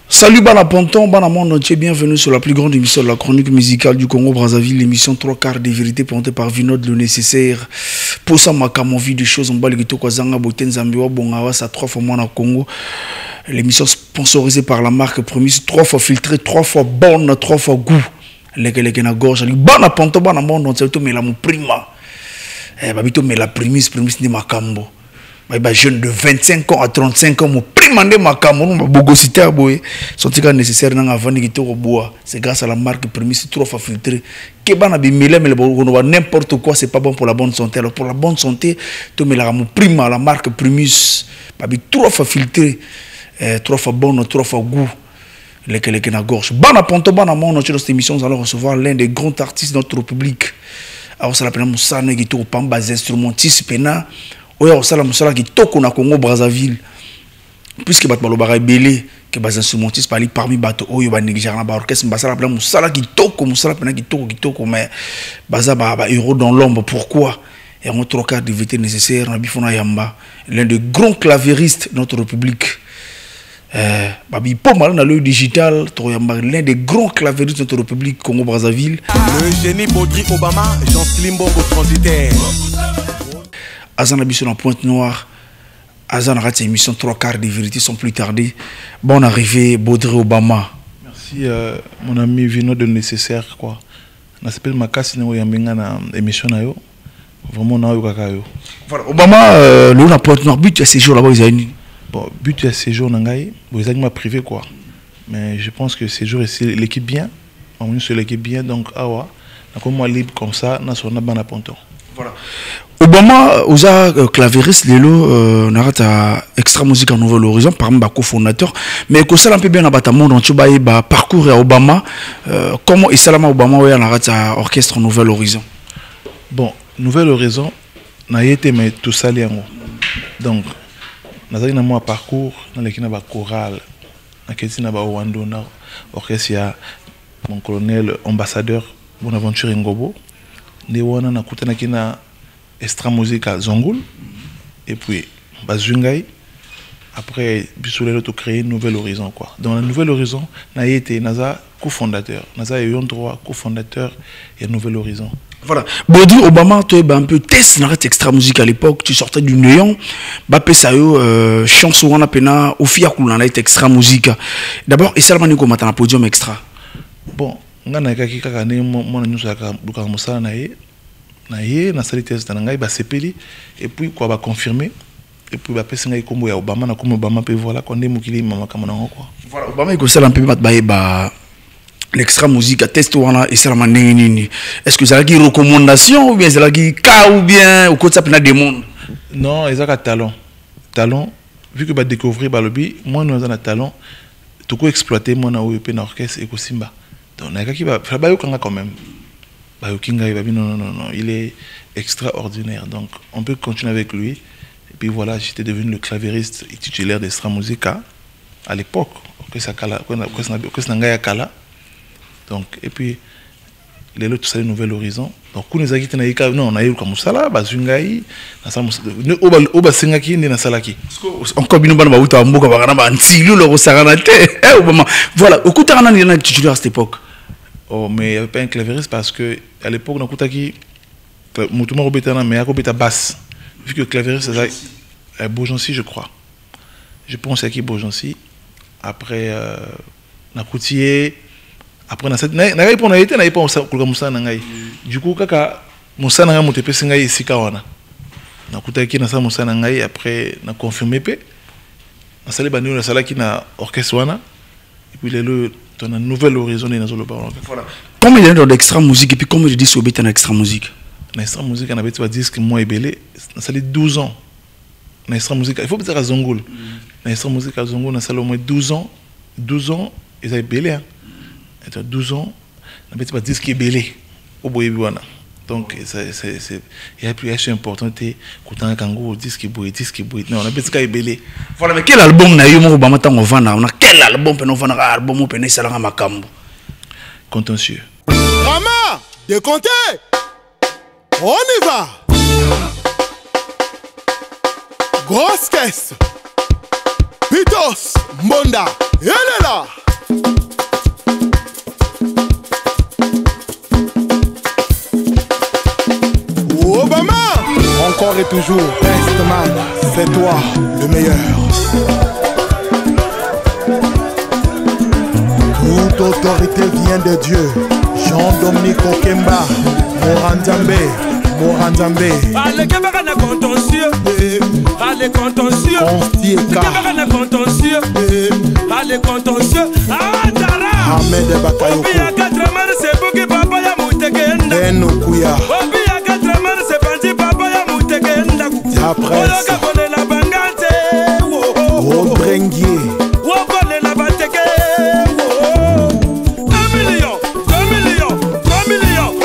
Salut Bana Ponton, Bana Monde entier, bienvenue sur la plus grande émission de la chronique musicale du Congo-Brazzaville, l'émission 3 quarts des vérités présentée par Vinod le nécessaire. Pour ça, ma vie des choses, on va le Kwazanga, Boten Zambiwa, Bongawa, ça 3 fois moins au Congo. L'émission sponsorisée par la marque Premise, 3 fois filtrée, 3 fois bonne, 3 fois goût. Les na gorge, Bana Ponton, Bana Monde entier, mais la prima. Babito, mais la Premise de Makambo. Jeune de 25 ans à 35 ans, mon primandé ma cameroun, bogosité boy, sont nécessaires dans la vente qui au bois. C'est grâce à la marque Premise 3 fois filtré. Que ban abimile mais n'importe quoi, c'est pas bon pour la bonne santé. Alors pour la bonne santé, tu mets la prima la marque Premise, babi 3 fois filtré, 3 fois bonne, 3 fois goût. Les na gorge. Bana Ponto, Bana Monde, dans cette émission, nous allons recevoir l'un des grands artistes de notre public. Alors ça l'appelle Moussa Negito Pamba, instrumentiste pena. Oya osala musala qui toko na Congo Brazzaville puisque bat balobara belé que bas instrumentistes parmi bato oyo ba négligera na ba orchestre basala plan musala qui toko musala pena qui toko mais baza ba héros dans l'ombre. Pourquoi? Et on trois quarts de vérité nécessaire na bifona yamba, l'un des grands clavéristes de notre République. Babi Pomal dans le digital, l'un des grands clavéristes de notre République Congo Brazzaville. Le génie Baudry Obama, Jean Slimbo transitaire. Azan Abisso en Pointe Noire, Azan arrête ses émissions 3 quarts de vérité sans plus tarder. Bonne arrivée, Baudry Obama. Merci mon ami Vino de nécessaire quoi. On s'appelle Makasi na yambenga na émission na yo. Vraiment na yo kakayo. Voilà, Obama le na Pointe Noire but à ces jours là-bas ils ont bon but à ces jours nangai, bon ils m'a privé quoi. Mais je pense que ces jours c'est l'équipe bien. On est sur l'équipe bien donc awa, na comme moi libre comme ça na sona bana ponton. Voilà. Obama, Oza clavériste, Lelo, Narata Extra Musique en Nouvel Horizon, parmi les cofondateurs. Mais que ça un peu bien à monde entier, parcours à Obama. Comment est Salama Obama ou Narata Orchestre Nouvel Horizon? Bon, Nouvel Horizon, n'a été mais tout ça liango. Donc, nous avons un parcours dans lequel nous avons chorale, dans lequel nous avons Wando, orchestre, mon colonel ambassadeur Bonaventure Ngobo. Nous avons Extra Musique à Zongoul et puis Bazungai. Après, Bissoulé a créé Nouvel Horizon quoi. Dans la Nouvel Horizon, n'a été Naza cofondateur, Naza et yon droit cofondateur et Nouvel Horizon. Voilà. Baudry Obama, tu es un peu test dans Extra Musique à l'époque. Tu sortais du néant. Bapé Sayo, chanson on a pena au fia coulant là Extra Musique. D'abord, et seulement nous comment un podium extra. Bon, on a kaki kaka né mon nous a luka musala naé. Naye na sali test na ngai ba sepeli et puis quoi va confirmer et puis ba pesa ngai kombo ya Obama na kombo Obama pe voilà qu'on est mokili mama kamana quoi. Voilà Obama ko sala un peu ba l'extra musique à test wana et sala nini. Est-ce que ça a qui recommandation ou bien ça a qui cas ou bien au côté ça pena des monde? Non, ils ont talent vu que ba découvrir ba lobby moi nous avons talent tout ko exploiter moi na OEP na orchestre et ko simba. Donc na kaki ba yo kanga quand même. Non, il est extraordinaire. Donc, on peut continuer avec lui. Et puis voilà, j'étais devenu le clavériste et titulaire d'Extra Musica à l'époque. Donc, et puis, les autres, tout ça, Nouvel Horizon. Donc, on a eu on a eu comme ça, Bazungai, on combine pas de voilà, au coup de il y a titulaire à cette époque. Oh, mais il n'y avait pas un clavériste parce que à l'époque, on a coupé Moutouma Robetana, mais il y a coupé ta basse. Vu que le clavériste, c'est Beaugency, je crois. Je pense qu'il y a Beaugency. Après, on a coupé. Après, on a été, on a été, on a été, du coup, kaka Moussa n'a pas monté Pessinga ici, Kawana. On a coupé qui n'a pas Moussa Nangai. Après, on a confirmé. On a salé Banu, on a salé qui n'a orchestre. Et puis, on a un nouvel horizon dans le ballon. Voilà. Combien d'années d'extra musique et puis combien de disques au en extra musique? En extra musique, on avait dit que moi et Belé, ça fait 12 ans. En extra musique, il faut dire à Zongoul. En extra musique à Zongoul, on a fait au moins 12 ans. 12 ans, ils avaient Belé. 12 ans, on avait dit que Belé. Au Boyebiwana. Donc, il y a plus important que quand Kango disque bruit. Non, on a besoin de belé. Voilà, mais quel album na yo Obama tango vana? On a quel album pe no vana album ou pe ne salanga makambo? Contentieux. Rama, décompté. On y va. Grosse caisse. Pitos, Monda, elle est là. Obama. Encore et toujours, best man, c'est toi le meilleur. Toute autorité vient de Dieu. Jean-Dominique Okemba, Morandambe. Allez, camarade contentieux. Allez, contentieux. Camarade contentieux. Allez, contentieux. Ah, Tara. Ahmed Bakayoko. Obi a 4 mains, c'est pour que papa ya moutekenda. Benoukuya. Obi a 4 mains, c'est parti papa ya moutekenda. Après ça. Ola la bangante. Rodrenguier. Wokole la bateke. 1 million.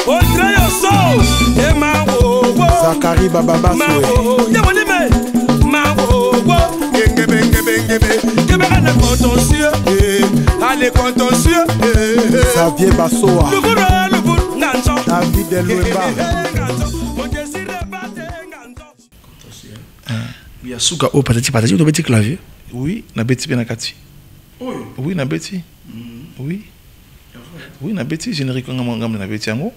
Audrey Osso. Et Mao. Zakari Bababa Soué. Yamonime. Mao. Camarade contentieux. Allez, contentieux. Xavier Bassoa. David Elouemba. Il y a Souka au patati, tu as clavier? Oui, na beti bien nakati. Oui, na beti. Oui. Oui, na beti générique ngam na beti yango.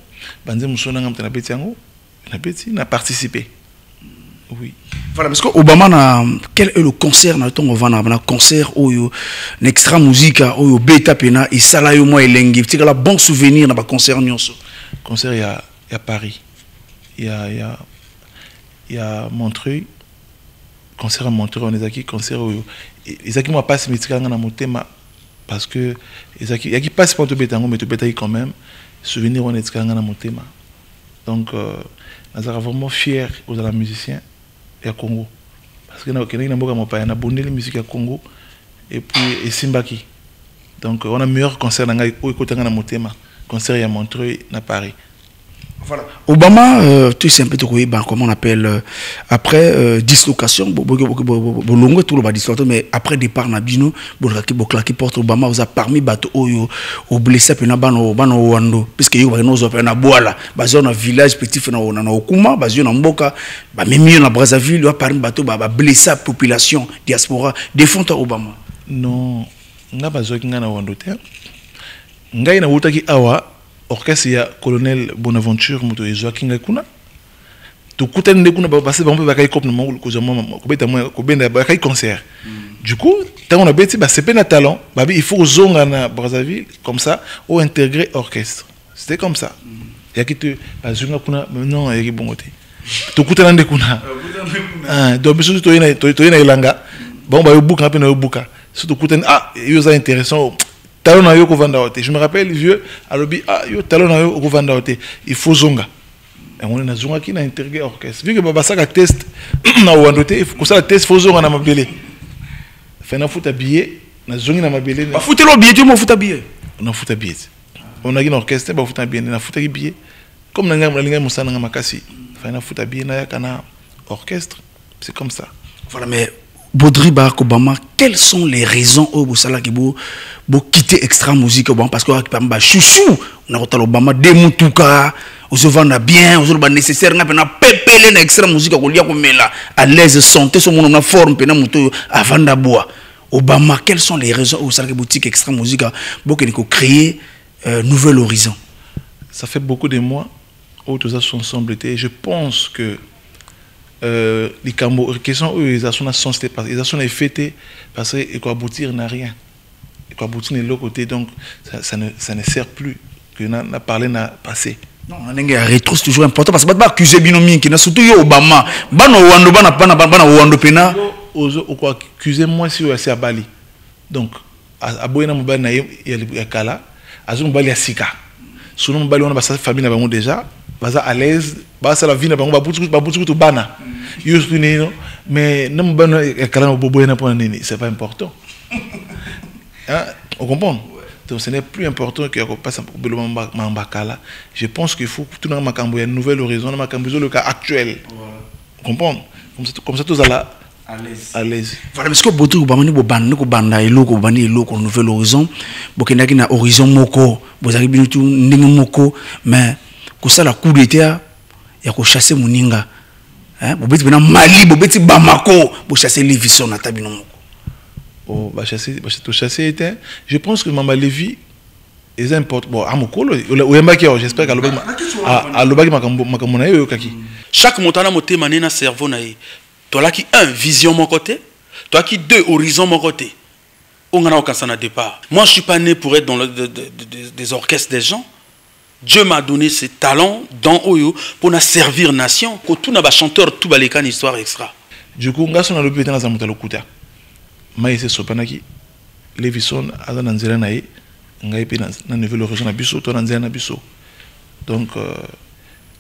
Banze musona ngam na beti yango. Na beti na participer. Oui. Voilà, parce que Obama quel est le concert na ton vana na concert oyo extra musique oyo beta pena et sala yo moi elengi tika la bon souvenir na ba concert nyonso. Concert il y a Paris. Il y a Montreuil. Concert à Montreuil on est aquí concert oyo ezaki moi passe mitika na motema parce que ezaki yaki passe pour te betango mais te betai quand même souvenir on est tika na motema. Donc nazara vraiment fier aux la musiciens et Congo parce que na okena mboka mopaya na bondeli musique ya Congo et puis et Simbaki. Donc on a meilleur concert na ngai o ekotanga na motema concert à Montreuil na Paris. Voilà. Obama, tu sais un peu comment on appelle après dislocation, bolongo tout le dislocation, mais après départ Nabino, bolaki porte Obama aux a parmi bateau au blessé pena bano wando, puisque yo ba nozo pena boala, bazon na village petit na okuma, bazon na mboka, ba memi na Brazzaville, yo parmi bateau ba blessé population diaspora, défendre Obama. Non, nga bazo kinga na wando te. Ngai na wutaki awa orchestre ya colonel Bonaventure moto ezo kinga kuna to kutende kuna ba passer ba ba kai cop no mangulu ko zama ko beta mo ko benda ba kai concert. Du coup, tant on a bêti ba c'est pas na talent, ba il faut zonga na Brazzaville comme ça ou intégrer orchestre. C'était comme ça. Ya ki te ba zonga kuna non ya ki bongote. To kutende kuna. Ah, donc biso to ina ilanga. Bon ba yo buka pe na yo buka. Surtout kutende yo za intéressant. Talon na yo ko vanda ote. Je me rappelle vieux alobi yo talon na yo ko vanda ote. Il faut zonga. Et on est na zonga qui na intégrer orchestre. Vu que baba saka test na wandote, il faut que ça test faut zonga na mabele. Fait na futa billet na zongi na mabele. Ba futa lo billet tu mo futa billet. On futa billet. On a une orchestre ba futa billet na futa billet. Comme na ngam linga musana ngama makasi. Fait na futa billet na kana orchestre. C'est comme ça. Voilà mais Baudry Barack Obama, quelles sont les raisons au Bosala qui bo quitter extra musique Obama parce que ba chouchou on a retalo Obama demutuka on se vend bien on se ba nécessaire na pena pepele na extra musique ko lia ko mela à l'aise santé so mon na forme pena muto avant d'aboua Obama quelles sont les raisons au Bosala boutique extra musique bo que ko créer nouvel horizon. Ça fait beaucoup de mois où tous ça sont ensemble et je pense que les Cambo, question eux, ils ont sens ils ont fêté parce que quoi aboutir n'a rien, et quoi aboutir de l'autre côté donc ça ne sert plus que n'a parlé n'a passé. Non, on a rétro c'est toujours important parce que pas accuser binomi qui n'a surtout yo Obama, bana wando bana wando pena. Ou quoi accuser moi si c'est à Bali, donc à Boyana Mobali na ya kala, à Zoom Bali à Sika, selon Bali on a sa famille là déjà. Baza à l'aise, baza la vie na bango babutu to bana. Juste non, mais non bana kala bobo na point nini, c'est pas important. Hein, on comprend. Donc ce n'est plus important qu'il y ait pas Mambakala. Je pense qu'il faut tout le monde ait une nouvelle horizon, le cas actuel. Comprendre? Comme ça, tous à l'aise. Voilà, parce que beaucoup de bande ko banda elo ko bandi elo ko nouvelle horizon, bokenda ki na horizon moko, bozali binutu ndenge moko, mais ko ça la coup d'état ya ko chasser moninga. Hein, bobeti bena Mali, bobeti Bamako, bo chasser Lévison na tabino moko. Oh, bah chasser était. Je pense que Mama Lévi est important. Bon, à Mokolo, j'espère qu'à l'Obaki Makamona yo kaki. Chaque montana moté manena cerveau naï. Toi là qui un vision mon côté, toi qui deux horizons mon côté. On a aucun sana départ. Moi je suis pas né pour être dans des orchestres des gens. Dieu m'a donné ses talents dans Oyo pour nous servir nation. Pour tout n'a pas chanteur tout balekan histoire extra. Du coup, on a son alobé dans la zamutalo kuta. Maïse sopanaki, Lévison a dans nzela naï, ngaïpi na nouvelle horizon na biso, toi nzela na biso. Donc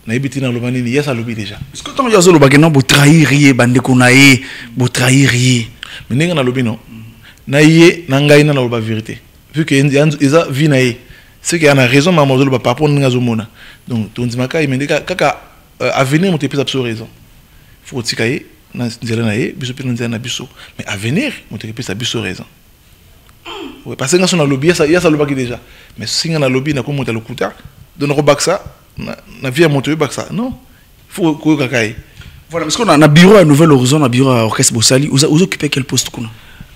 naïbiti na lobani ni yasa lobi déjà. Est-ce que tant yazo lobaki non bo trahir bande ko naï, bo trahir. Mais nenga na lobi non. Naïe na ngai na loba vérité. Vu que eza vi naï, c'est qu'il y a une raison ma mozolo ba papo nga zomona. Donc ton dimaka imendeka kaka avenir moté pesa absolu raison. Faut tikaye na nzela naïe, biso pe nzela na biso. Mais avenir moté pesa biso raison. Ouais, parce que nga sona lobby yasa lobaki déjà. Mais singa na lobby na ko monta lokuta, donc na baksa na vie monter baksa. Non. Faut ko kakaye. Voilà, parce qu'on a un bureau à Nouvelle Horizon, un bureau à Orchestre Bossali. Vous occupez quel poste?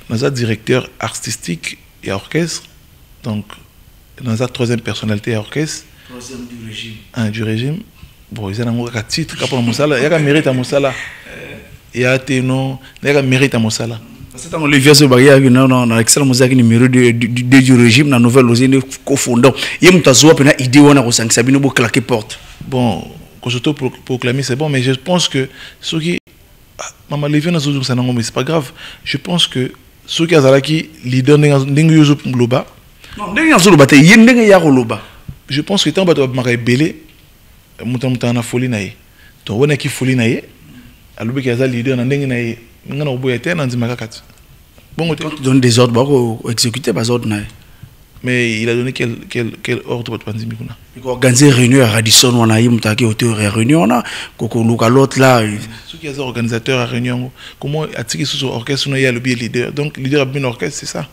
Nous sommes directeur artistique et orchestre. Donc, nous sommes troisième personnalité à orchestre. Troisième du régime. Du régime. Bon, ils ont un titre. Il y a un mérite à Moussala. Il y a un ténon. Il y a un mérite à Moussala. Parce que dans le vieux Sobaria, on a excellent numéro du régime, dans la Nouvelle Horizon, cofondant. Il y a une idée où on a Sabino pour claquer porte. Bon. Pour proclamer c'est bon, mais je pense que ceux qui Maman Lévi n'a pas ça, mais c'est pas grave. Je pense que ceux qui ont qui leader n'engagent pas loba. Non, n'engagent loba, t'es yen n'engagent loba. Je pense que tant que tu as belé, muta na folie naïe. Donc on a qui folie naïe. Alors que les leader n'engagent naïe, n'engagent pas boyer terre n'engagent pas kat. Bon, quand tu donnes des ordres, pour exécuter les ordres naïe. Mais il a donné quel ordre pour Pandimi kuna? Il a organisé une réunion à Radisson, on a eu une réunion, on a l'autre là. Ceux qui sont organisateurs à réunion, comment a-t-il sur orchestre, il y a le leader. Donc, leader a bien orchestre, c'est ça.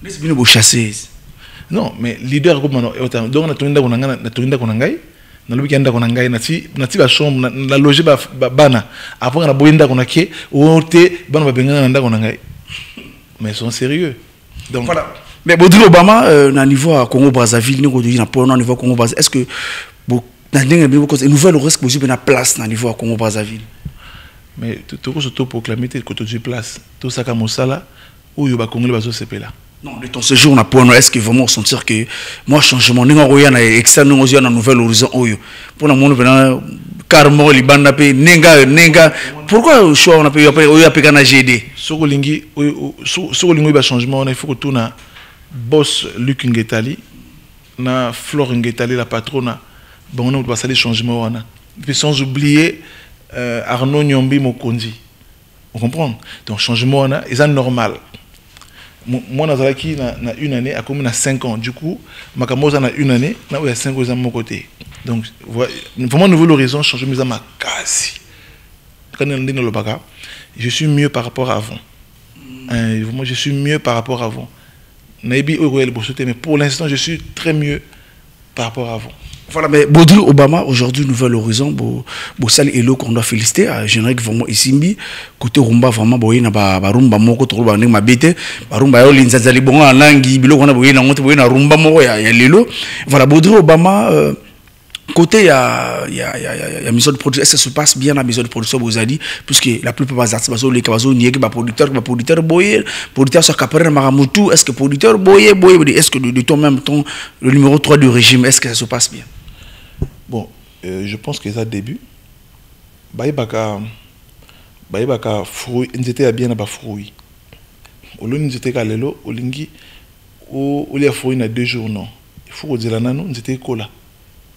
Mais c'est bien pour chasser. Non, mais leader, donc on a tourné dans Konangai, on a le week-end dans Konangai, on a la chambre, on a logé Bana. Après, on a boyé dans Konake, on a été dans Konangai. Mais ils sont sérieux. Donc, voilà. Mais Baudry Obama, au niveau à Congo-Brazzaville, au niveau Congo-Brazzaville, est-ce que une nouvelle risque de la place au niveau à Congo-Brazzaville? Mais tout ce que proclamé que tu as place, tout ça comme ça là, où il y a Congolais bazo c'est là. Non, de ton séjour na point, est-ce que vraiment sentir que moi changement ninga roya na externe ngozi na nouvelle horizon oyo. Pour na monde venant carmo libanda pe nenga pourquoi choix on a payé oyo apeka na GD? Sokolingi ba changement, il faut que tout na boss Luc Ngetali na Flore Ngetali la patronne bon on va saluer changement wana puis sans oublier Arnaud Nyombi Mokondi vous comprenez donc changement wana est normal moi nazalaki na une année à comme na 5 ans du coup makamoza na une année na il y a 5 ans à mon côté donc vraiment nouvel horizon changement za makasi quand on dit le baga je suis mieux par rapport à avant moi je suis mieux par rapport à avant. Mais pour l'instant, je suis très mieux par rapport à vous. Voilà, mais Baudry Obama, aujourd'hui, Nouvelle Horizon, Bossali Elo, qu'on doit féliciter, générique vraiment ici, côté Rumba, vraiment, Boye, na Rumba, Moko, Toroba, ma bête, Rumba, Yoli, Nzazali, Bon, Langi, Bilo, on a Boye, na Monte, Boye, na Rumba, Moko, ya Lelo. Voilà, Baudry Obama, côté, il y a une maison de production, est-ce que ça se passe bien la maison de production, vous avez dit, puisque la plupart des artistes, les cabasos, n'y a que producteur, boyer, producteur sur Caparel, Maramoutou, est-ce que producteur, boyer, est-ce que de ton même temps, le numéro 3 du régime, est-ce que ça se passe bien? Bon, je pense que ça début, Baïbaka, fruit, ils étaient bien à fruit. Au lieu ils étaient à l'élo, au lingi, au lieu de fruit, il y a 2 jours, non. Il faut dire la nano, ils étaient cola.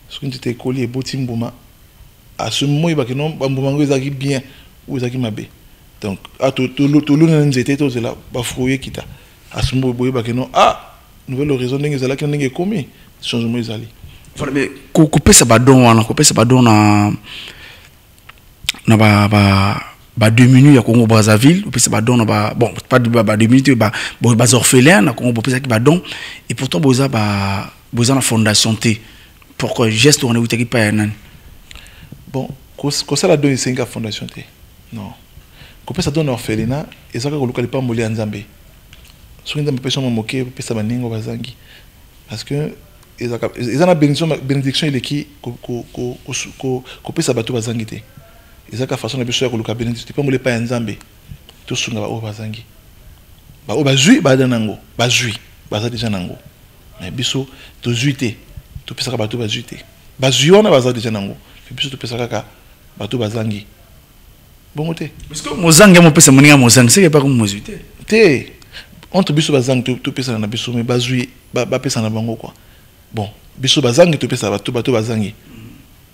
Parce que j'étais collé et botti mbouma. À ce moment, il va que non, mbouma ils bien ou ils mal. Donc, à tout le monde ils étaient tous là, bafouillé qui t'a. À ce moment, il va que non, nouvel horizon ndenge ezala ki ndenge komi changement ezali. Voilà, mais kopesa badon wana kopesa badon na ba 2 minutes ya Congo Brazzaville kopesa badon na ba bon pas ba 2 minutes ba orphelin na Congo kopesa ki badon et pourtant boza na fondation T. Pourquoi geste on est utaki pa nani? Bon, ko ça la donne 5 fondation T. Non. Kopesa don orphelinat ezaka ko luka pas mboli ya Nzambe. Soki Nzambe pesa mo moke pesa baningo bazangi parce que ils ont la bénédiction il est qui couper sa bateau bazangi te ils ont la façon de besoin de bénédiction pas me pas Nzambe tout sunga ba o bazangi ba o bazui ba danango bazui baza déjà nango mais biso to zuité to pesa ka bateau bazuité bazui wana baza déjà nango biso to pesa ka bateau bazangi bon te parce que mozangi mo pesa moninga mozangi c'est pas comme mozuité te entre biso bazangi to pesa na biso mais bazui ba pesa na bango quoi. Bon, biso bazangi to pesa bato bazangi.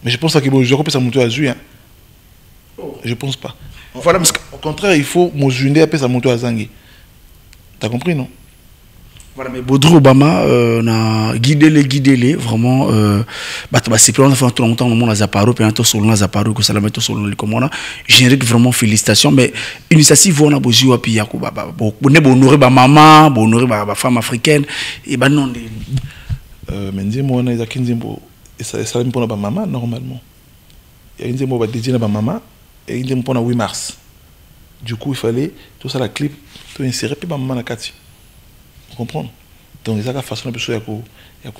Mais je pense que je peux ça monter à Zui. Je pense pas. Voilà, parce que au contraire, il faut mozunde à pesa monter à Zangi. T'as compris non? Voilà, mais Baudrou Obama na guidé vraiment bato ba c'est on a fait tout longtemps on a Zaparo puis on sur Zaparo que ça la mettre sur le commandant. Générique vraiment félicitations mais initiative on a besoin puis yakuba bon honorer ba maman, honorer ba femme africaine et ba non mais nzembo na ezaki nzembo esalami mpona bamama normalement il y a nzembo badédié na bamama et nzembo mpona 8 mars du coup il fallait tout ça la clip tout insérer pe bamama na kati vous comprenez donc ezaka façon na biso ya ko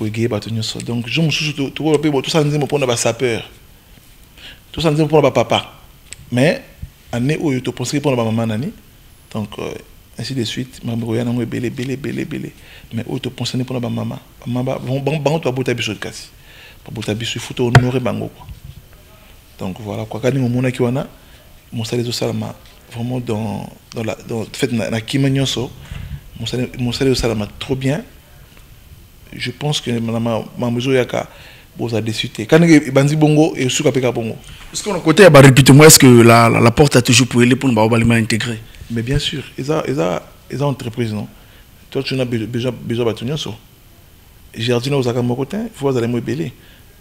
égayer bato nyonso donc je mosusu to pe tout ça nzembo mpona ba sapeur tout ça nzembo mpona ba papa mais année oyo to penser mpona bamama nani donc ainsi de suite mambo ya nango belé mais auto pensionné pour la maman bango to abota biso kasi abota biso il faut honorer bango quoi donc voilà quoi quand on mona ki wana mon salaire au salama vraiment dans fait na kimanyoso mon salaire au salama trop bien je pense que ma maison yaka boza déçuté quand bandi bongo et suka peka bongo parce qu'on a côté à réputement est-ce que la porte a toujours pour aller pour ba balima intégrer. Mais bien sûr, ils ont entreprise, non? Toi, tu as besoin de bâtonnier, ça. Jardin aux agents mocotin, il faut aller me belé.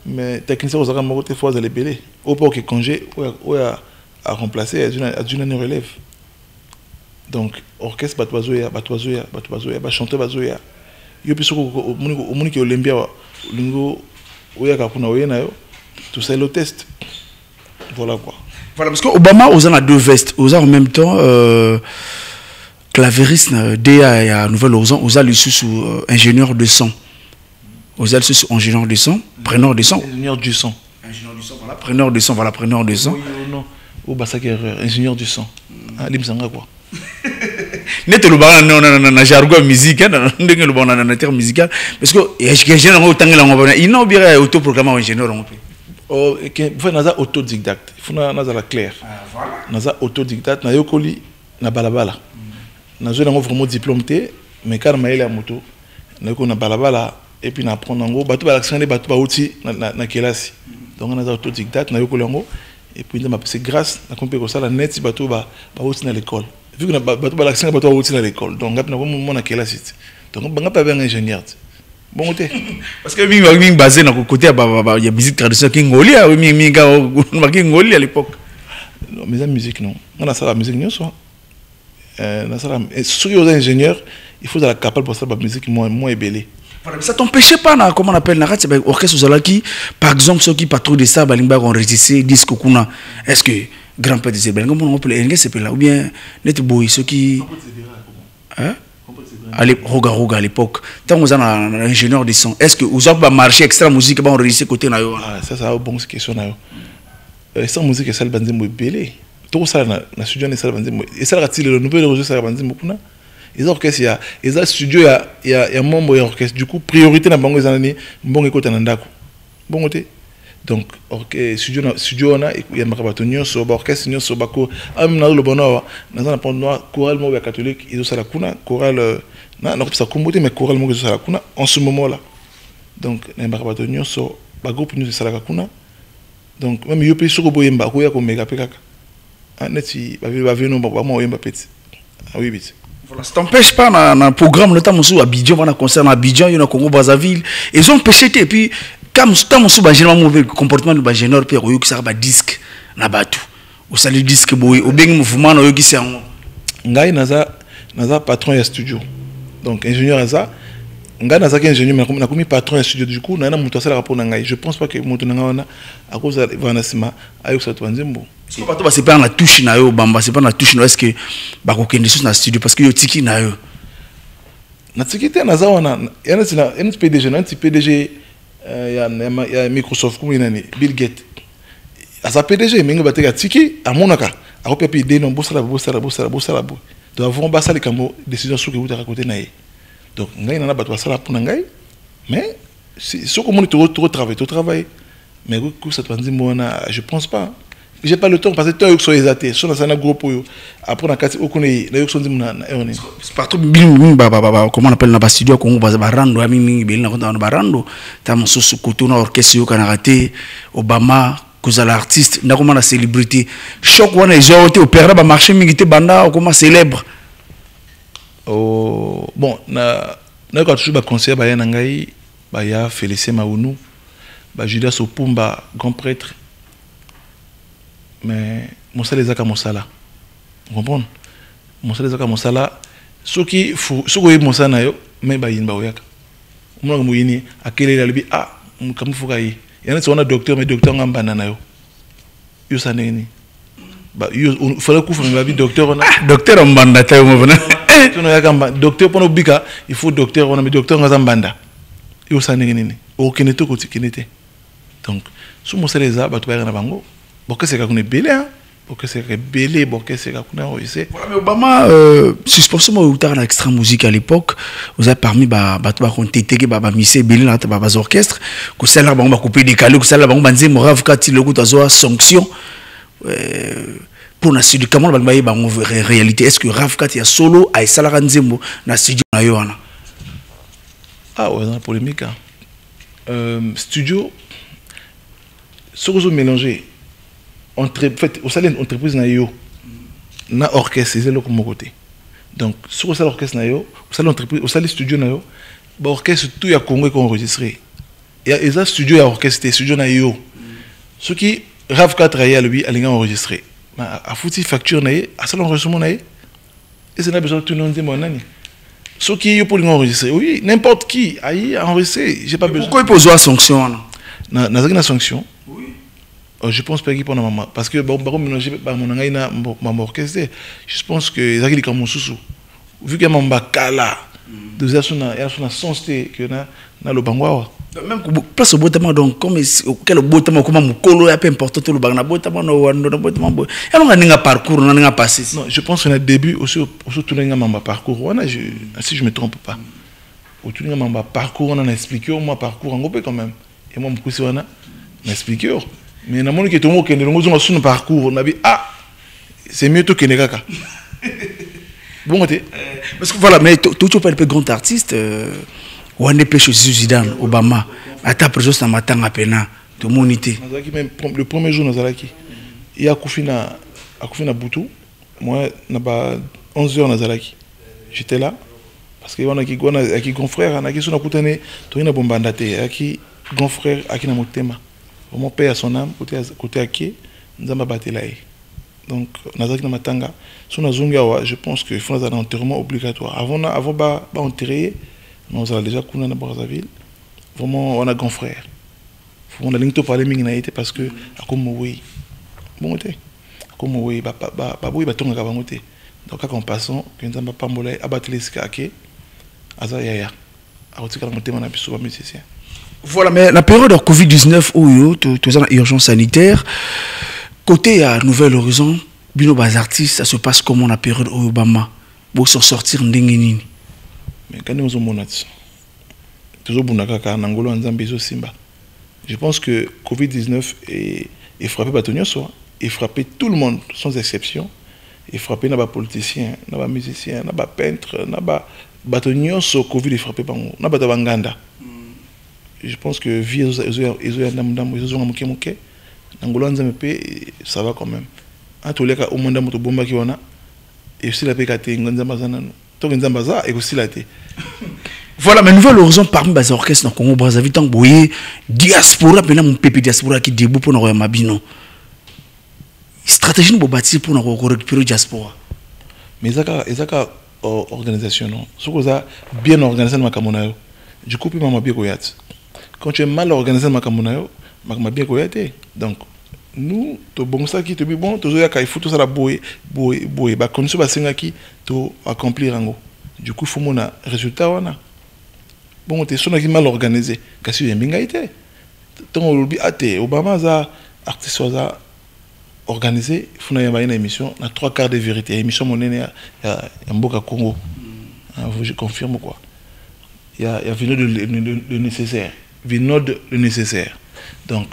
Mais technicien aux agents mocotin, il faut aller belé. Au port qui congé, ou à remplacer, à d'une relève. Donc, orchestre, batoisoya, chanteur, batoisoya. Il y a plus au monde qui est Olympia, lingo, ou ya kapuna, ou ya nayo. Tout ça, le test. Voilà quoi. Voilà, parce que Obama aux a 2 vestes, aux a en même temps clavériste DA et à Nouvelle Horizon, aux a le sous ingénieur de son. Aux a le sous ingénieur de son, preneur de son. Ingénieur du son. Ingénieur du son, voilà, preneur de son, voilà, preneur de son. Oui, non. Ou basa erreur, ingénieur du son. Ah, limsanga quoi. Net le bar na jargon musique, ndenge le bar na terme musical parce que ingénieur au tangela ngobana, il n'a bien autoprogrammé ingénieur on peut. Oh, il faut naza autodidacte. Il faut naza la claire. Voilà. Naza autodidacte. Na yokoli na balabala. Nazo nango vraiment diplômé, mais quand ma la moto, na yoko na balabala et puis na prendre nango bato ba l'action des bato ba outil na kelasi. Donc naza autodidacte na yokoli nango et puis c'est grâce na compé comme ça la net bato ba outil na l'école. Vu que na bato ba l'action bato ba outil na l'école. Donc ngap na vraiment na kelasi. Donc ngap pas bien ingénieur. Bon côté parce que mi basé dans côté il y a musique traditionnelle qui ngoli mi ngoli à l'époque non mais la musique non on a ça la musique non soit on a ça et ceux qui sont ingénieurs il faut être capable pour ça la musique moins ébélée voilà ça t'empêchait pas na comment on appelle na rat c'est orchestre zalaki par exemple ceux qui patrouillent de ça balimba enregistrer disque kuna est-ce que grand-père de Zébel comment on appelle c'est là ou bien net boy ceux qui hein allez Roga à l'époque tant vous avez un ingénieur de son est-ce que vous avez marché extra musique ba enregistrer côté na yo ça c'est une bonne question na yo sans musique ça le bandé mo belé tout ça na studio na ça bandé mo et ça ratil le nouvel registre ça bandé mo kuna les orchestres il y a studio il y a membre et orchestre du coup priorité na bango zanani mbongo côté na ndako bongo te donc studio na il y a makabato nyonso ba orchestre nyonso ba ko am na le bono na za na pendant chorale mo catholique ils ont ça la kuna chorale na ça comboté mais chorale mo ça la kuna en ce moment là donc na makabato nyonso ba groupe nyonso ça la kuna donc même yo pe soko boyemba ko ya ko mega pekaka aneti ba vino ba mo yemba petit ah oui vite Voilà, ça t'empêche pas dans le programme, notamment sur Abidjan, on a concert à Abidjan, il y a Congo Brazzaville. Ils ont pêché et puis comme sur le mauvais comportement du général, puis il y a un disque na batu. Au salut disque boy, au bien mouvement na yoki c'est un. Ngai naza patron ya studio. Donc ingénieur aza ngai naza ingénieur mais na komi patron ya studio du coup na muto sala rapport na ngai. Je pense pas que muto na ngana à cause de vanasima ayo sa twanzembo. C'est pas la touche na yo bamba, c'est pas la touche na est-ce que ba ko kende sur na studio parce que yo tiki na yo. Na tiki te naza wana yana sina un PDG na PDG ya Microsoft comme nani Bill Gates. Asa PDG mingi bateka tiki amonaka akope pe idée non bosala bo. Donc avant basa les camo décision sur que vous raconter naé. Donc ngai nana batwa sala pour ngai mais si ce que mon trop travail mais que ça twanzi mona je pense pas. J'ai pas le temps parce que toi sur les athées sur dans un groupe après na kati okone na yokso ndimuna na eroni partout comment on appelle na studio Congo barando ami belina konta na barando tam sosu kotona orchestre yo kana raté Obama kozala artiste na comment la célébrité choc wana ezote opéra ba marché mingité banda comment célèbre oh bon na quand toujours ba concert ba yana ngai ba ya Félicien Maounou ba Judas Opumba grand prêtre. Mais mosala ezaka mosala comprendre mosala ezaka mosala soki soko yeb mosala na yo mais ba yinba oyaka mona mo yini akelela libi comme fuka yi yana tsona docteur mais docteur ngamba na yo yo saneni ba yo fallait kufa mais ba bi docteur on docteur mbanda tayo mo bana tu no yaka docteur pono bika il faut docteur on mais docteur ngaza mbanda yo saneni ni o kenete ko tikenete donc sou mosala eza ba to na bango. Pourquoi c'est qu'on est belé, hein? Pourquoi c'est qu'on est belé, pourquoi c'est qu'on a réussi. Mais Obama, suspensément, vous avez un extra musique à l'époque, vous avez parmi misé belé dans les orchestres, que ça là, on va couper des calés, que ça là, on va dire, Morav, quand il a une sanction, pour la studio, comment on va dire, en réalité, est-ce que Rav, quand il y a solo, à Salara Nzembo, dans la studio, ah ouais, dans la polémique, studio, ce que vous mélangez. Au salaire entreprise na yo na orchestre c'est là comme côté donc sur ça l'orchestre na yo au salaire entreprise au salaire studio na yo ba orchestre tout ya Congo qu'on enregistré il y a des studio ya orchestre studio na yo ce qui Rav 4 ya lui a enregistré a foutu facture na ye a ça l'enregistrement na ye et c'est n'a besoin tout le monde mon nani ce qui yo pour enregistrer oui n'importe qui a enregistré j'ai pas besoin pourquoi il pose la sanction na sanction. Je pense pas qu'il peut maman parce que mélanger mon orchestre. Je pense que ça qui comme sous vu que mon bakala déjà son sens que na le bangwa même place au botama donc comme quel botama comme mon colo est peu important tout le bangna botama no botama boy et on a un parcours on a passé non je pense que au début aussi tout le monde parcours on a si je me trompe pas au tout le monde parcours on a expliqué moi parcours en groupe quand même et moi beaucoup on a expliqué. Mais na moni que tout le monde qui est sur parcours on a dit c'est mieux tout que kaka bon parce que voilà mais tout tu peux être grand artiste on est pêche chez Zidane Obama à ta présence dans matin à peine tout monité le premier jour nous allaki il y a Koufina Boutou moi na ba 11h nazalaki j'étais là parce que on a qui grand frère on a qui son akutane to ina bombanda te aki grand frère aki na motema. Mon père a son âme, côté à qui nous avons battu là. Donc, Nazaki Namatanga, sur la zone, je pense qu'il faut un enterrement obligatoire. Avant de enterrer, nous avons déjà connu dans Brazzaville. Vraiment, on a grand frère. On a l'into parler mingi parce que, comme oui, bon, comme oui, babou, il va tourner avant côté. Donc, en passant, quand on va pas m'oler, abattre les skakés, azaya, à retirer la montée, on a pu souvent musicien. Voilà, mais la période de Covid-19 où tu es en urgence sanitaire, côté à Nouvel Horizon, bino bas artistes, ça se passe comment la période où Obama pour s'en sortir ndengeni. Mais quand nous sommes toujours bunaka nangolo nzambe simba. Je pense que Covid-19 est frappé Batonio soit, est frappé tout le monde sans exception, est frappé n'a politiciens, n'a musiciens, n'a peintres, n'a Batonio so Covid est frappé par nous, n'a Banganda. Je pense que vie ça va quand même. En tous les cas, au monde de bomba qui on a et aussi la PKT Tant que Zambaza et aussi la été. Voilà, mais nouvelle horizon parmi les orchestres dans le Congo Brazzaville, tant que vous voyez diaspora, maintenant mon pépé diaspora qui debout pour nous mabino. Stratégie nous bâtir pour nous récupérer diaspora. Mais ezaka organisation non. Ce que ça bien organisé dans Makamonayo. Du coup puis mama bien koyat. Quand tu es mal organisé dans Makamonayo, mama bien koyate. Donc nous to bon ça qui te bi bon to zoya kai faut tout ça la boy ba condition ba singa qui to accomplir ngo. Du coup faut mona résultat wana. Bon, tu es mal organisé. Qu'est-ce que tu as fait? Tu as dit, Obama a artiste organisé, il y a une émission, il y a 3 quarts de vérité. L'émission monnaie, il y a un beau Congo. Je confirme quoi. Il y a le nécessaire. Le nécessaire. Donc,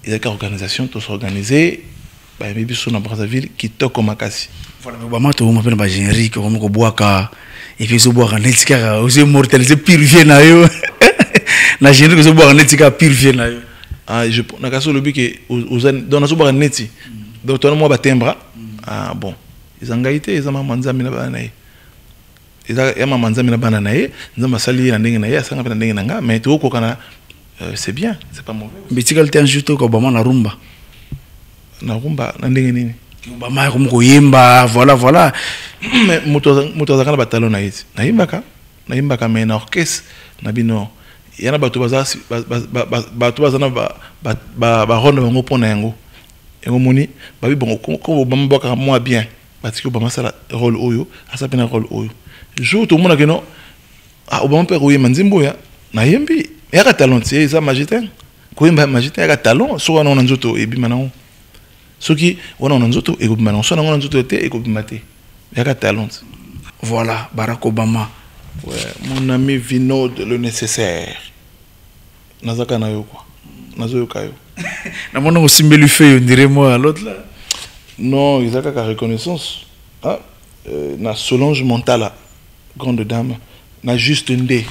il y a une organisation, tout s'organiser. Il y a une émission dans Brazzaville qui toque comme Makassi. Voilà, Obama, tu m'appelles pas générique, comme Boaka. Et puis, je bois un étiquette, je mortalisé pire vieux na yo. Na générique, je bois un étiquette pire vieux na yo. Ah, je na kaso le but que dans na bois un étiquette. Donc, toi, moi, batembra. Ah, bon. Ils ont gaité, ils ont manza mina banaye. Ils ont manza mina banaye. Ils ont sali na ndenge na ya, sanga na ndenge na nga. Mais tu vois qu'on a, c'est bien, c'est pas mauvais. Mais tu as un juste au Obama na rumba. Na rumba, na ndenge nini? Obama comme koyemba, voilà. Mais mutozakana batalo na yiti. Na yimbaka mais na orchestre na bino. Yana bato baza ba ronde bango pona yango. Yango moni babi bongo ko Obama boka moi bien. Parce que Obama sala rôle oyo, asa pena rôle oyo. Jour tout monde que non. Ah Obama peut koyemba nzimbo ya. Na yembi. Yaka talent, c'est ça magicien. Koyemba magicien yaka talent, so wana na nzoto ebima nango. Ce qui, on a un autre et on a un autre et on a un talent. Voilà, Barack Obama. Ouais, mon ami Vinod, le nécessaire. Nazaka na yo quoi. Nazo kayo. Na mon aussi me lui fait, on dirait moi l'autre là. Non, ils ont qu'à reconnaissance. Ah, na Solange Montala, grande dame. Na Juste Ndé,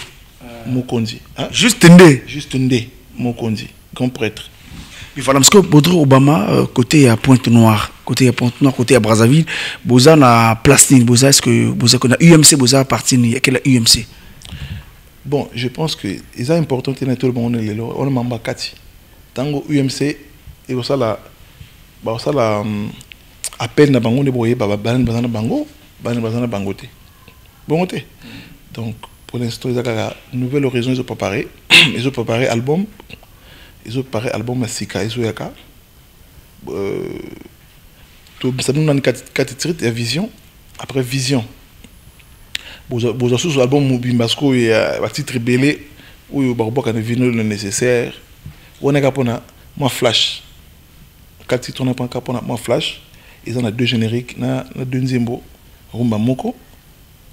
Mokondi. Juste Ndé. Juste Ndé, Mokondi, grand prêtre. Il voilà, parce que Bodro Obama, côté à Pointe-Noire, côté à Brazzaville, Boza na Plastin, Boza, est-ce que Boza qu'on a UMC, Boza appartient à quelle UMC? Bon, je pense que c'est important que tout le monde est là. On est membre Kati. Tango UMC, et ça la appel na bango ne boye baba balan bazana bango bangote. Bongote. Donc pour l'instant, ils ont une nouvelle horizon, ils ont préparé album. Ils ont préparé album Sika, ils ont yaka. Ça nous donne 4 titres, et Vision. Après Vision. Bon, sur l'album Moubimbasco, il y a un titre belé où il y a le nécessaire. On a capona moi Flash. 4 titres, on a pas capona moi Flash. Ils ont 2 génériques, na 2 nzembo, Rumba Moko.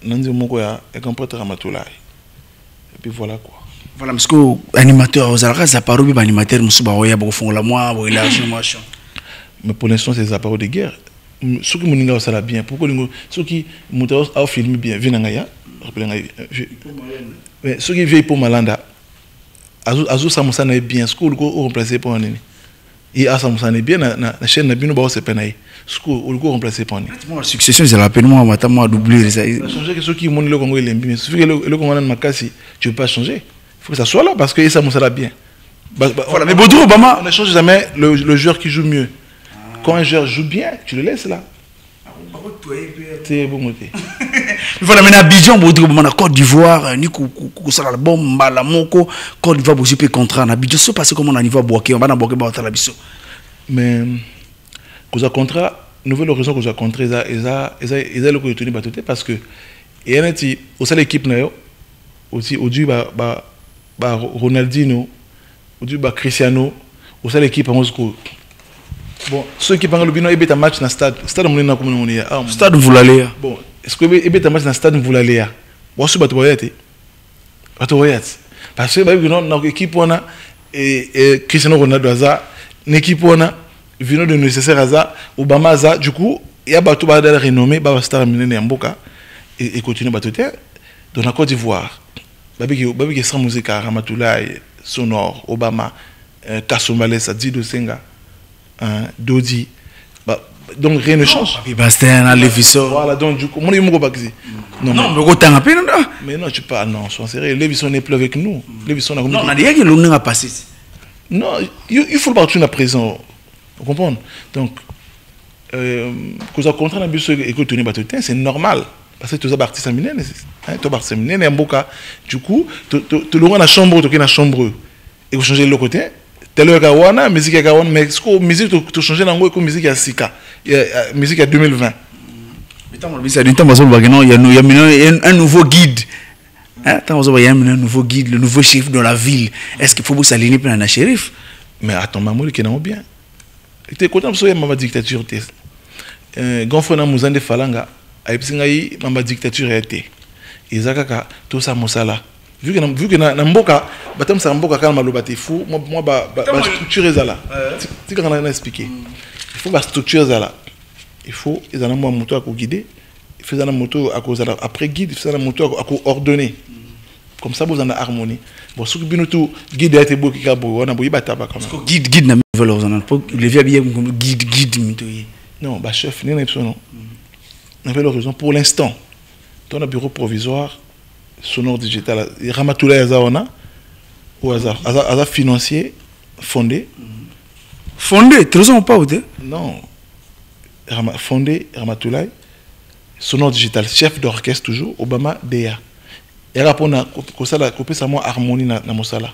Nanzembo Moko ya grand prêtre Ramatoulaye. Et puis voilà quoi. Voilà, parce que l'animateur, vous avez Zaparo, l'animateur, vous avez la moi, vous avez mais pour l'instant, c'est Zaparo de guerre. Ceux qui m'ont ça bien. Pourquoi ceux qui m'ont filmé bien, viennent mais ceux qui veillent pour Malanda, Azou Samoussana est bien, ce qu'on remplacé pour un nini. Et à Samoussana est bien, la chaîne n'a bien pas se peine. Ce qu'on remplacé pour un nini. La succession, c'est la peine, moi, à doubler. Ça a changé que ceux qui m'ont dit le Congo, il aime bien. Celui qui est le Congo, tu ne peux pas changer. Il faut que ça soit là parce que ça me bien. Voilà, mais Bodro Obama, on ne change jamais le joueur qui joue mieux. Quand un joueur joue bien, tu le laisses là. C'est bon côté. Voilà, mais Abidjan, Bodro Obama, la Côte d'Ivoire, ni ça l'album, Mbala Moko, Côte d'Ivoire, vous avez contrat. Abidjan, c'est passé comment on a niveau boqué, on va dans boqué, on va biso. Mais vous avez contrat, nouvelle horizon que vous avez contrat, ils ont le côté de parce que il y a au sein de l'équipe aussi au début Ronaldinho, au début Cristiano, au sein de l'équipe en Moscou. Bon, ceux qui parlent le bino, ils un match dans le stade. Stade Moulina comme on est. Stade Voulalea. Bon, est-ce que ils un match dans le stade Voulalea? Bon, c'est pas toi parce que bah non, l'équipe on a et Cristiano Ronaldo aza, l'équipe on a vino de nécessaire aza, Obama aza. Du coup, il y a bateau ba de renommé, ba star miné Mboka et continue bateau dans la Côte d'Ivoire. Babi qui sera musique à Ramatoulaye, Sonore, Obama, Kassoumbalé, Dido Senga, Dodi, Donc rien ne change. Bastien, Lévisson. Voilà, donc du coup, mon numéro pas non, mais non, tu parles, non, sois sérieux. Lévisson n'est plus avec nous. Lévisson a non, on a dit que l'on a passé. Non, il faut le partir à présent. Vous comprenez? Donc, que ça contraint la bus et que tu n'es pas tout le temps, c'est normal. Parce que tu as parti séminaire, tu as parti séminaire, et un beau cas. Du coup, tu l'auras dans la chambre, tu es dans la chambre. Et vous changez de l'autre côté. Tu as le musique à Gawana, mais la musique, tu changes dans la musique à Sika. Musique à 2020. Il y a un nouveau guide. Il y a un nouveau guide, le nouveau chef de la ville. Est-ce qu'il faut vous s'aligner pour un shérif? Mais attends, maman, qui est bien. Tu es content de ma dictature. Gonfona Mouzande Falanga, Aïpsingaï, ma dictature a été. Et Zakaka, tout ça, Moussala. Vu que na mboka, batam sa mboka quand malobate fou, moi structurer ça là. Tu qu'on a expliqué. Il faut structurer ça là. Il faut ils en ont moi moto à guider, il fait ça moto à cause après guide, il fait ça moto à ordonner. Comme ça vous en a harmonie. Bon ce que bien tout guide a été beau qui cabo, on a beau battre pas comme ça. Guide na valeur on a pas le via bien comme guide mitoyer. Non, bah chef, n'est pas non. On avait l'horizon pour l'instant. Dans le bureau provisoire sonore digital, Ramatoulaye Azaona ou Azar financier fondé. Fondé, trésor pas ou non. Fondé Ramatoulaye sonore digital, chef d'orchestre toujours, Obama DEA. Et répond à ça la couper ça moi harmonie na mosala.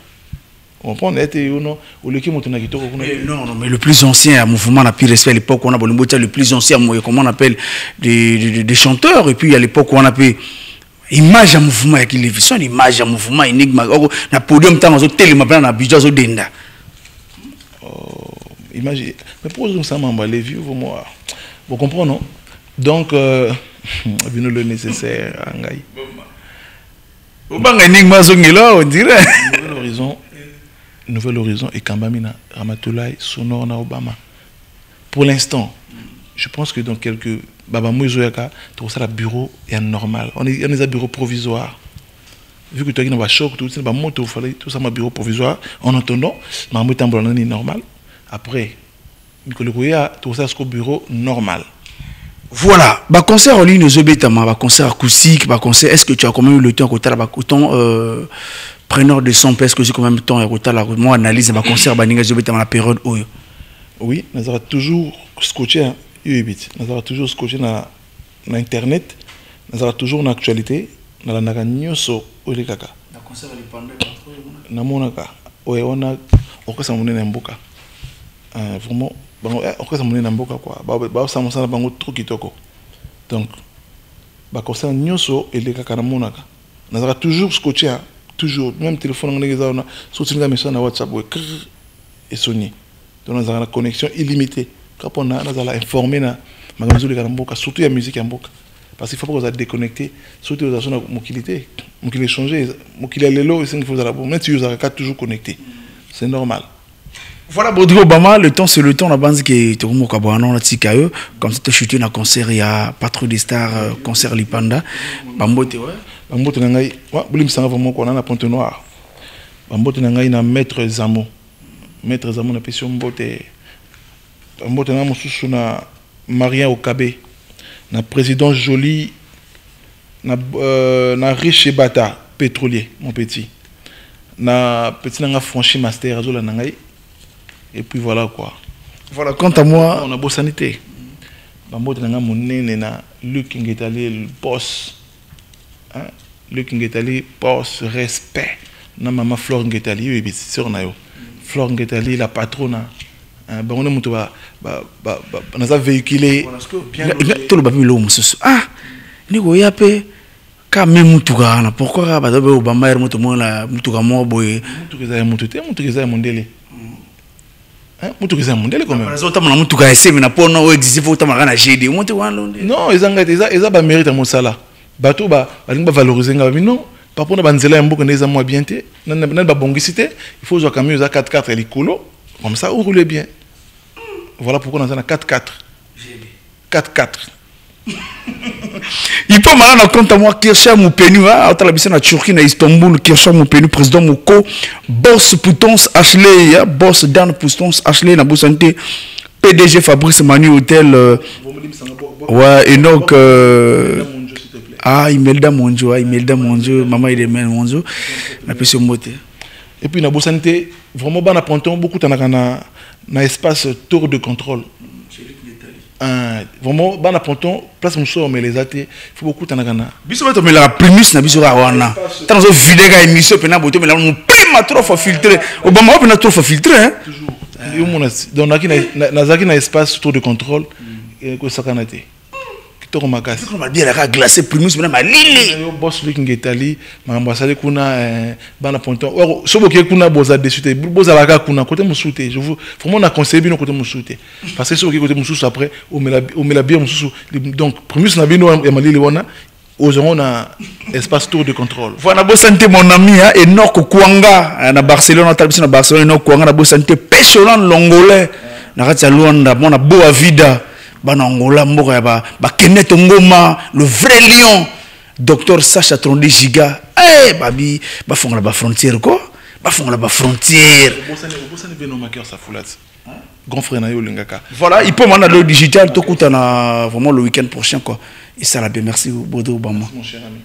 On prend été non ou le qui monte na kitoko. Non, mais le plus ancien mouvement n'a plus respect à l'époque on a le plus ancien comment on appelle des chanteurs et puis à l'époque on appelle image à mouvement avec l'élection, image à mouvement énigme na podium tant aux télé ma na budget zo denda. Imagine mais pour nous ça m'a les vieux moi. Vous comprenez non? Donc vino le nécessaire angai. Obanga énigme zongela on dirait. Nouvel horizon et Kambamina Ramatoulaye sonore na Obama. Pour l'instant, je pense que dans quelques Baba Mouzoyaka, tout ça, le bureau est normal. On est à bureau provisoire. Vu que tu as un choc, tout ça, tout ça, bureau provisoire. En attendant, ma moto est normal. Après, tout ça, c'est bureau normal. Voilà, bah concert en ligne, bah concert acoustique, bah concert. Est-ce que tu as quand même eu le temps côté là, preneur de son parce que j'ai quand même temps à moi analyse ma concert bah dans la période où oui nous avons toujours scotché nous avons toujours scotché na internet nous avons toujours une actualité na la nyoso ole kaka na concert les pendant na monaka on a okasa monene na mboka vraiment bon okasa monene na mboka quoi ba ça mosala bango trop kitoko donc ba concert nyoso ele kaka na monaka nous avons toujours scotché toujours même téléphone on a sorti un message sur WhatsApp et sonné donc on a une connexion illimitée quand on a informé na magasin de Karamboka surtout la musique en boka parce qu'il faut pas qu'on soit déconnecté surtout aux zones mobilité mobilité changer mobilité lelo il faut la même si vous avez toujours connecté c'est normal. Voilà Baudry Obama, le temps c'est le temps la bande qui est au Mokaboano la Tikayo comme ça tu chuté dans concert il y a Patrouille des Stars concert Lipanda Bambote ouais Bambote nangai wa bulim sanga vraiment qu'on a na Ponte Noire Bambote nangai na maître Zamo na pession Mbote Bambote na mususu na Marien Okabe na président Joly na Riche Bata pétrolier mon petit na petit nanga franchi master azola nangai. Et puis voilà quoi. Voilà, quant à moi, on a beau sanité. Bambo tenanga monene na Luc Ngetali le boss. Hein? Luc Ngetali boss respect. Na maman Flore Ngetali oui sur na yo. Flore Ngetali la patronne. Ba on est mutu ba na véhiculé bien tout le babi lo mususu. Ah, ni go yape ka même mutu kana pourquoi ba do Obama er mutu mo la mutu ka mo boy. Mutu ke za mondele. Mutu kisa mondele quand même. Par exemple, on a mutu ka essayer mais na pona o existe faut tamaka na GD. Mutu wana. Non, ils ba mérite mon sala. Bato ba linga valoriser nga non. Par rapport à banzela mboka neza moi bien té. Na ba bongisité, il faut jouer camion za 4x4 likolo. Comme ça on roule bien. Voilà pourquoi on a 4x4. GD. 4x4. Il peut maintenant compte à moi Kirchner Moupenu à la Turquie à Istanbul Kirchner Moupenu président Mouko boss Poutons Ashley boss Dan Poutons Ashley na santé PDG Fabrice Manu Hotel. Ouais, Enoch. Imelda Monjo, maman Imelda Monjo. Na pesi mote. Et puis na bosanité, vraiment ban na ponton beaucoup na espace tour de contrôle. Vraiment ban na ponton place muso mais les athées, il faut beaucoup tanakana. Biso bato mais la primus na biso wana. Tanzo vidéo ga émission pena boto mais la on pima trop fa filtrer. Obama pena trop fa filtrer hein. Toujours. Donc na espace tour de contrôle et ko sakanate. Kitoko makasi. Ko bien la glacé primus mais ma lili. Boss lui ngetali mambasale kuna ban na ponton. Sobo ke kuna boza dessus boza la kuna côté musute. Je vous vraiment na conseiller bien côté musute. Parce que sobo ke côté mususu après on met la bien mususu. Donc primus na bino e malili wana. Aujourd'hui, on a espace tour de contrôle. Voilà, bonne santé, mon ami. Enoch Kouanga, na Barcelone, on a Barcelone, Enoch Kouanga, na bonne santé. Pécholan, l'Ongolais, na Ratsa Luanda, mon a Boa Vida, Banangola, Mboka, Kenneth Ngoma, le vrai lion, docteur Sacha Trondé Giga. Eh, babi, bafong la frontière, quoi? Bafong la frontière. Grand frère Nayo Lengaka. Voilà, il peut m'en aller au digital, tout coûte vraiment le week-end prochain, quoi. Et ça l'a bien, merci Bodo Obama. Mon cher ami.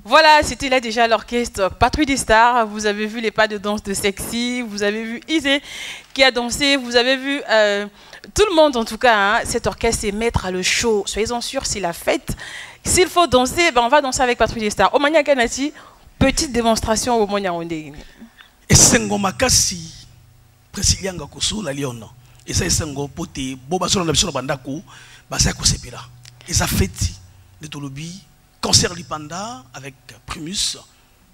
Voilà, c'était là déjà l'orchestre Patrouille des Stars. Vous avez vu les pas de danse de Sexy, vous avez vu Isé qui a dansé, vous avez vu tout le monde en tout cas. Hein, cet orchestre c'est mettre à le show. Soyez-en sûrs, c'est la fête. S'il faut danser, ben on va danser avec Patrouille des Stars. Omania Kanati, petite démonstration au Monia Ondé. Et Sengo Makasi, Presilianga Koso, la Lyon. Et ça, Sengo Pote, Boba Sola Nabisona Bandako, Basako Sepira. Et ça fait de Tolobi. Concert Lipanda avec Primus,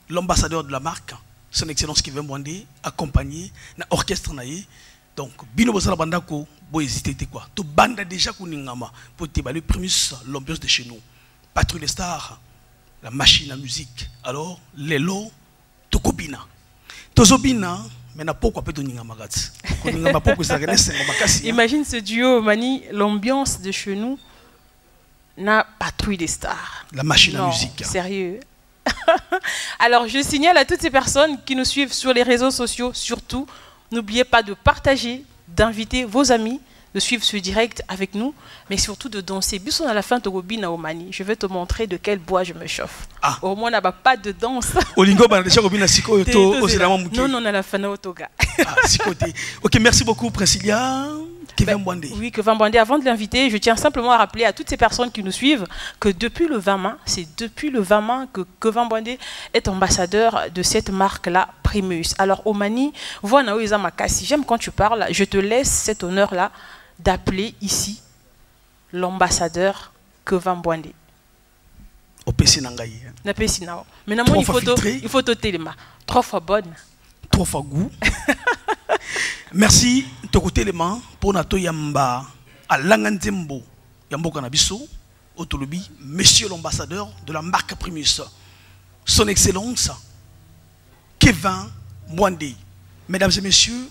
l'ambassadeur de la marque, son excellence Kevin Mwande, accompagné na orchestre naïe. Donc, Bino Bosala Bandako, bo hésiter quoi. To banda déjà kuningama pour te le Primus, l'ambiance de chez nous. Patrouille des Stars, la machine à musique. Alors, Lelo, Tokobina. Tozobina, mais n'a pourquoi pas de ningama gats. Imagine ce duo, Mani, l'ambiance de chez nous. Na Patrouille des Stars. La machine à musique. Sérieux. Alors, je signale à toutes ces personnes qui nous suivent sur les réseaux sociaux, surtout, n'oubliez pas de partager, d'inviter vos amis, de suivre ce direct avec nous, mais surtout de danser. Bisson à la fin, Togobi Naomani. Je vais te montrer de quel bois je me chauffe. Ah. Au moins, on n'a pas de danse. Olingo, non, à la fin, Toga. Ok, merci beaucoup, Priscilla. Kevin Bwandé. Oui, Kevin Bwandé. Avant de l'inviter, je tiens simplement à rappeler à toutes ces personnes qui nous suivent que depuis le 20 mai, c'est depuis le 20 mai que Kevin Bwandé est ambassadeur de cette marque-là, Primus. Alors, Omani, voilà, Makassi, j'aime quand tu parles, je te laisse cet honneur-là d'appeler ici l'ambassadeur Kevin Bwandé. Au PC Nangaï. Na PC Nao. Maintenant, il faut te téléma. 3 fois bonne. 3 fois goût. Merci, Toko Téléma, pour Nato Yamba, à Langantembo, Yambo Kanabiso, Otolobi, monsieur l'ambassadeur de la marque Primus. Son Excellence, Kevin Bwandé. Mesdames et messieurs,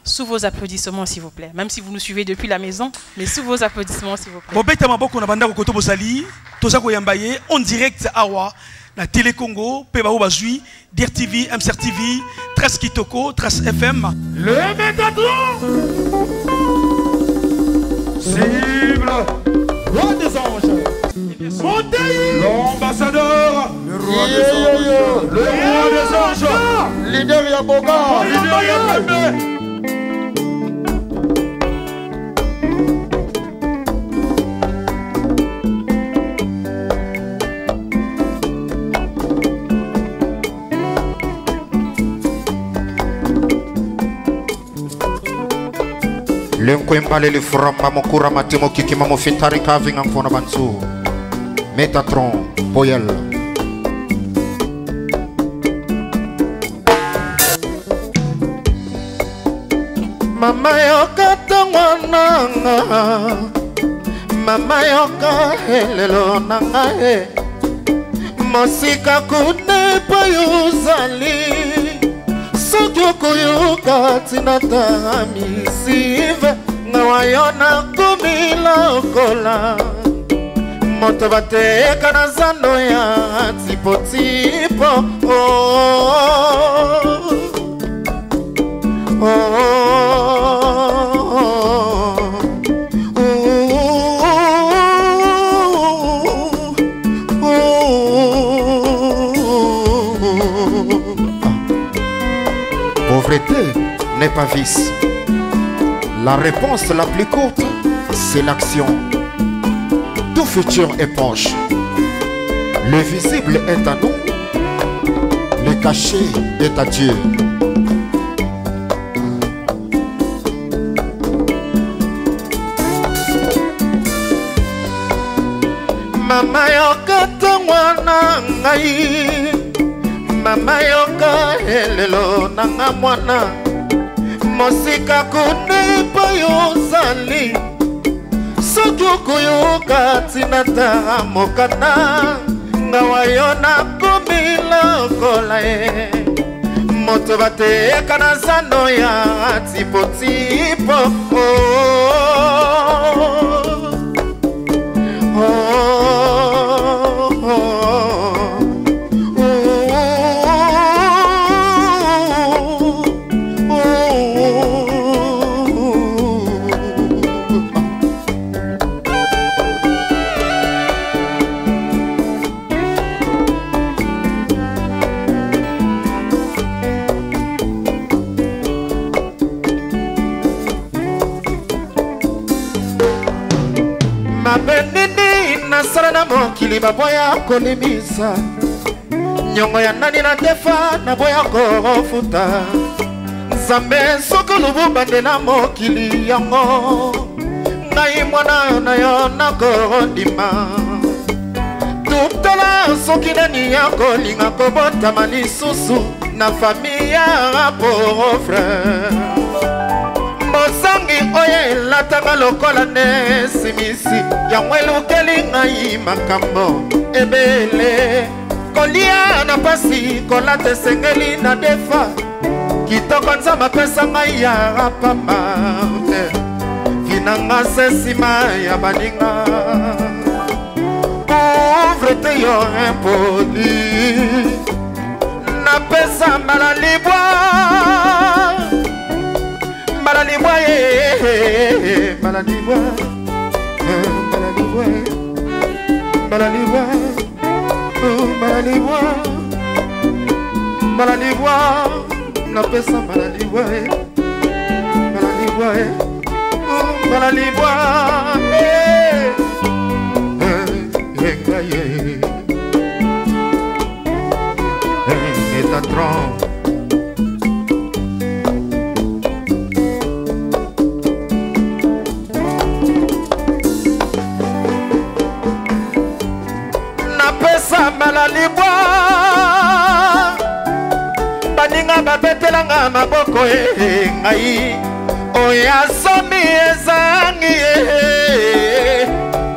sous vos applaudissements, s'il vous plaît. Même si vous nous suivez depuis la maison, mais sous vos applaudissements, s'il vous plaît. Bobeta Maboko Nabanda Koto Bosali, Tozako Yambaye, en direct à Awa, la Télé Congo, Peba Bazui, DIR TV, MCR TV, Trace Kitoko, Trace FM. Le Métatron, cible, roi des anges, Montaigne, l'ambassadeur, le roi des anges, le roi des anges, leader Yaboga, leader Yabembe. Lenkwembale le framba mokura matimo kiki mamo fintari kavinga mfona bansu Métatron Boyel Mama yoka tangwananga Mama yoka helelo nanga he Mosika kune payuzali Sokyoko yoka tinata misive Ngawayona kumila okola Moto bate kanazano ya tipo tipo Pauvreté n'est pas vice. La réponse la plus courte, c'est l'action. Tout futur est proche. Le visible est à nous, le caché est à Dieu. Mama yoka tangwana ngai Mama yoka helelo nanga mwana Mosika kune payozali Soki okoyoka tinata mokana Ngawayona kumila kola e Moto bate kana zano ya tipo tipo Sarana mokili baboya kolimisa Nyongo ya nani na defa na boya kofuta Nzambe soko lubu bande na mokili yango Ngai mwana na yo na kodima Tutala soki nani ya kolinga kobota malisusu Na familia pauvre Mozangi oye latanga lokola ne simisi Yangwelu keli ngai makambo ebele Kolia na pasi kolate sengeli na defa Kitoko nzama pesa ngai ya pamba Kinanga sesima ya baninga Pauvreté yo impoli Na pesa malalibwa Malalibwa Malalibwa Malalibwa Malalibwa Malalibwa Malalibwa Na pesa malalibwa Malalibwa Bala libwa Metatron Napesa bala libwa Baninga babetelanga maboko ngai Oya somi ezangi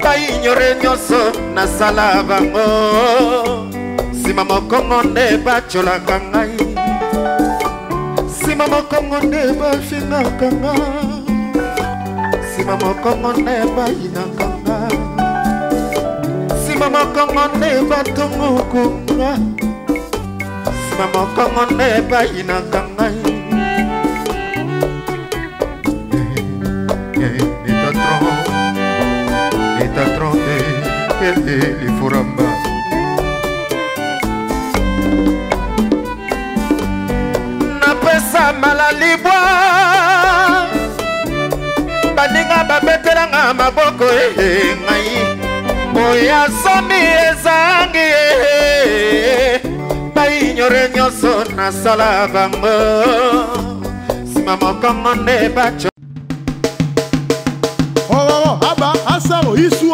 Bainyore nyoso na salabango Sima mokongo nde bachola kangai Sima mokongo nde bafinga kanga Sima mokongo nde baina kanga Sima mokongo nde batongo kunga Sima mokongo nde baina kangai Metatron les foramba Napesa malalibwa Baninga babetelanga maboko ngai Oya somi ezangi Bainyore nyoso na salabango Sima mokongo nde bacho Aba asaro isu